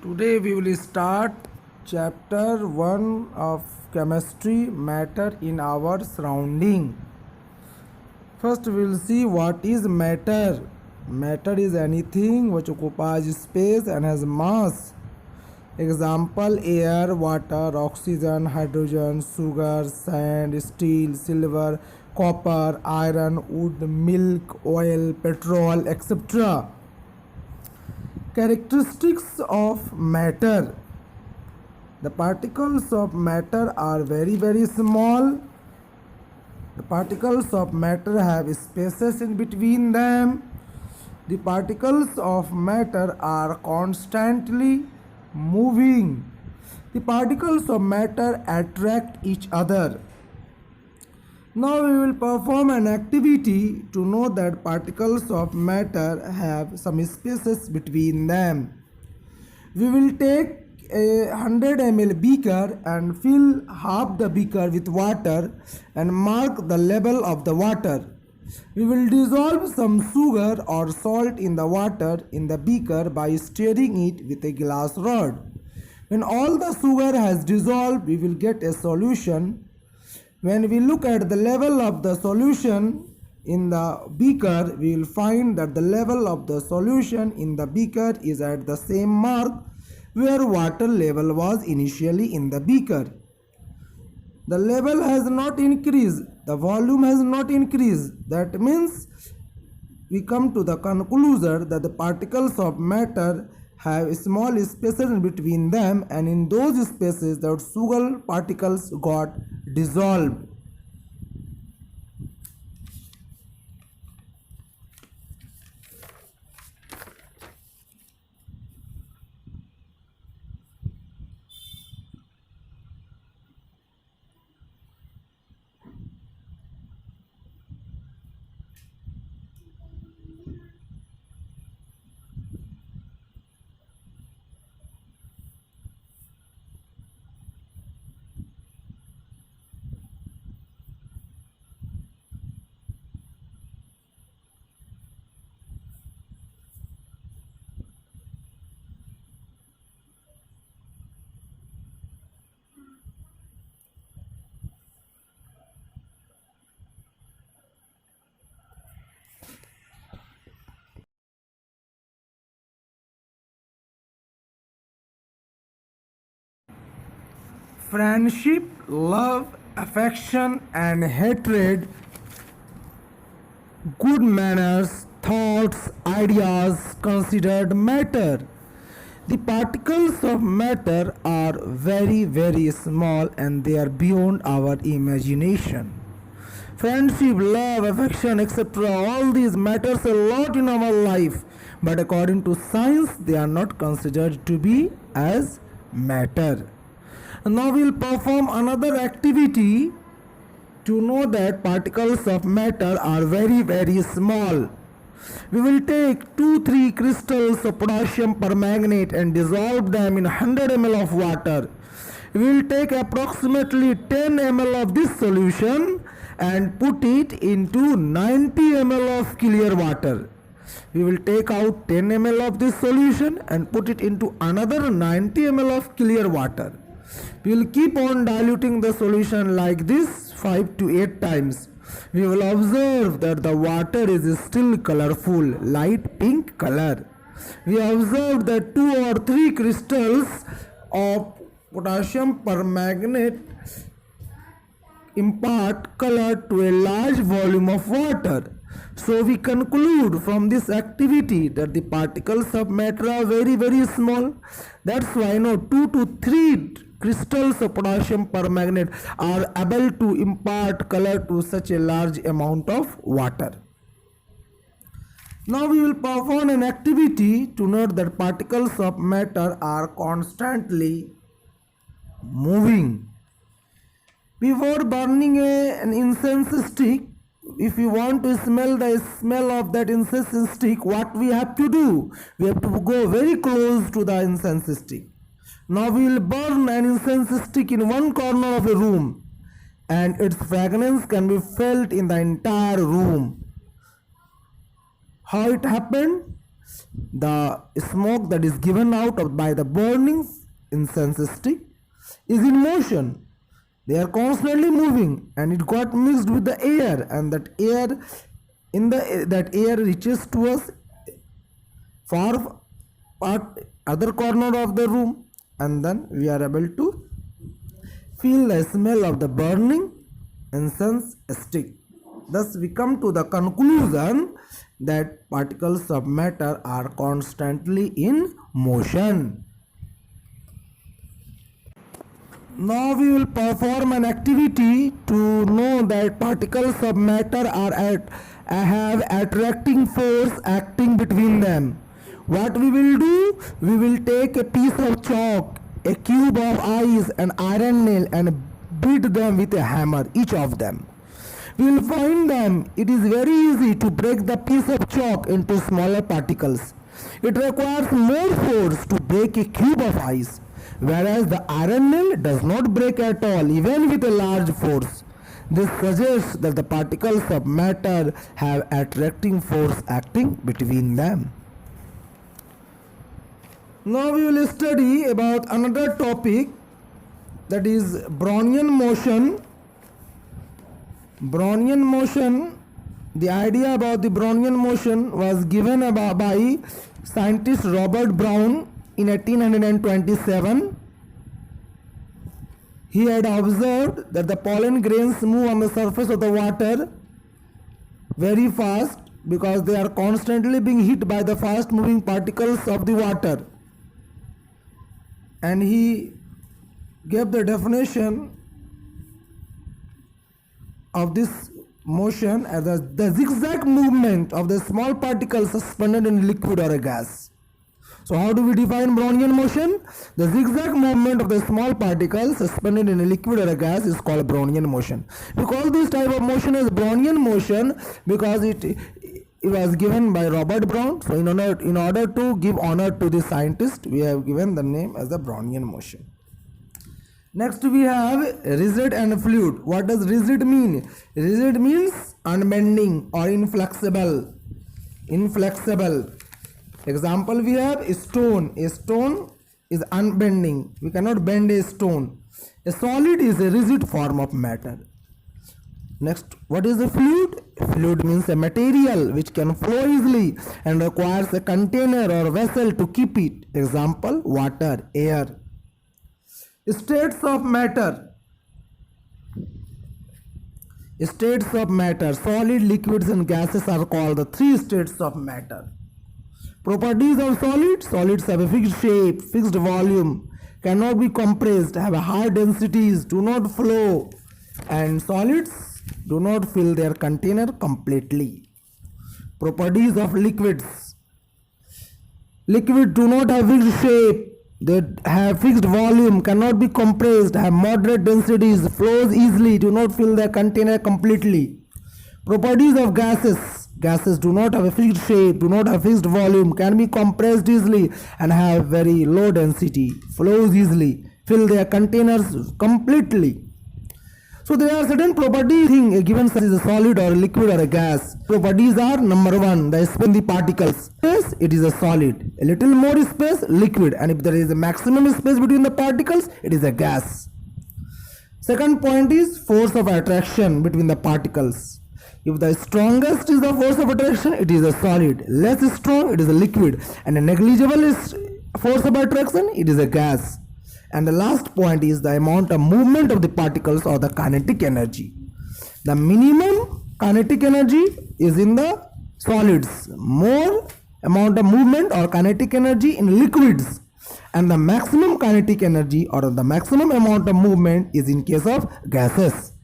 Today we will start chapter 1 of chemistry, matter in our surrounding. First we will see what is matter. Matter is anything which occupies space and has mass. Example: air, water, oxygen, hydrogen, sugar, sand, steel, silver, copper, iron, wood, milk, oil, petrol, etc. Characteristics of matter. The particles of matter are very small. The particles of matter have spaces in between them. The particles of matter are constantly moving. The particles of matter attract each other. Now we will perform an activity to know that particles of matter have some spaces between them. We will take a 100 ml beaker and fill half the beaker with water and mark the level of the water. We will dissolve some sugar or salt in the water in the beaker by stirring it with a glass rod. When all the sugar has dissolved, we will get a solution. When we look at the level of the solution in the beaker, we will find that the level of the solution in the beaker is at the same mark where water level was initially in the beaker. The level has not increased, the volume has not increased. That means we come to the conclusion that the particles of matter have small spaces in between them, and in those spaces the sugar particles got dissolved. Friendship, love, affection, and hatred, good manners, thoughts, ideas considered matter. The particles of matter are very small and they are beyond our imagination. Friendship, love, affection, etc. all these matters a lot in our life, but according to science they are not considered to be as matter. Now we will perform another activity to know that particles of matter are very small. We will take 2-3 crystals of potassium permanganate and dissolve them in 100 ml of water. We will take approximately 10 ml of this solution and put it into 90 ml of clear water. We will take out 10 ml of this solution and put it into another 90 ml of clear water. We will keep on diluting the solution like this 5 to 8 times. We will observe that the water is still colorful, light pink color. We observe that 2 or 3 crystals of potassium permanganate impart color to a large volume of water. So we conclude from this activity that the particles of matter are very small. That's why 2 to 3 crystals of potassium permanganate are able to impart color to such a large amount of water. Now we will perform an activity to note that particles of matter are constantly moving. Before burning an incense stick, if you want to smell the smell of that incense stick, what we have to do? We have to go very close to the incense stick. Now we will burn an incense stick in one corner of a room, and its fragrance can be felt in the entire room. How it happened? the smoke that is given out by the burning incense stick is in motion. They are constantly moving, and it got mixed with the air, and that air reaches to us far other corner of the room, and then we are able to feel the smell of the burning incense stick. Thus, we come to the conclusion that particles of matter are constantly in motion. Now we will perform an activity to know that particles of matter have attracting force acting between them. What we will do? We will take a piece of chalk, a cube of ice, an iron nail, and beat them with a hammer, each of them. We will find them. It is very easy to break the piece of chalk into smaller particles. It requires more force to break a cube of ice, whereas the iron nail does not break at all, even with a large force. This suggests that the particles of matter have attracting force acting between them. Now we will study about another topic, that is Brownian motion. Brownian motion, the idea about the Brownian motion was given by scientist Robert Brown in 1827. He had observed that the pollen grains move on the surface of the water very fast because they are constantly being hit by the fast moving particles of the water. And he gave the definition of this motion as the zigzag movement of the small particles suspended in liquid or a gas. So how do we define Brownian motion? The zigzag movement of the small particles suspended in a liquid or a gas is called Brownian motion. We call this type of motion as Brownian motion because it was given by Robert Brown. So in order to give honor to the scientist, we have given the name as the Brownian motion. Next we have rigid and fluid. What does rigid mean? Rigid means unbending or inflexible. Inflexible. Example we have a stone. A stone is unbending. We cannot bend a stone. A solid is a rigid form of matter. Next, what is a fluid? Fluid means a material which can flow easily and requires a container or vessel to keep it. Example, water, air. States of matter. States of matter. Solid, liquids and gases are called the three states of matter. Properties of solids. Solids have a fixed shape, fixed volume, cannot be compressed, have a high densities, do not flow, and solids do not fill their container completely. Properties of liquids. Liquids do not have fixed shape, they have fixed volume, cannot be compressed, have moderate densities, flows easily, do not fill their container completely. Properties of gases. Gases do not have a fixed shape, do not have fixed volume, can be compressed easily and have very low density, flows easily, fill their containers completely. So there are certain properties in a given size, is a solid or a liquid or a gas. Properties are: number one, the space in the particles. Space, it is a solid. A little more space, liquid. And if there is a maximum space between the particles, it is a gas. Second point is force of attraction between the particles. If the strongest is the force of attraction, it is a solid. Less strong, it is a liquid. And a negligible is force of attraction, it is a gas. And the last point is the amount of movement of the particles or the kinetic energy. The minimum kinetic energy is in the solids. More amount of movement or kinetic energy in liquids. And the maximum kinetic energy or the maximum amount of movement is in case of gases.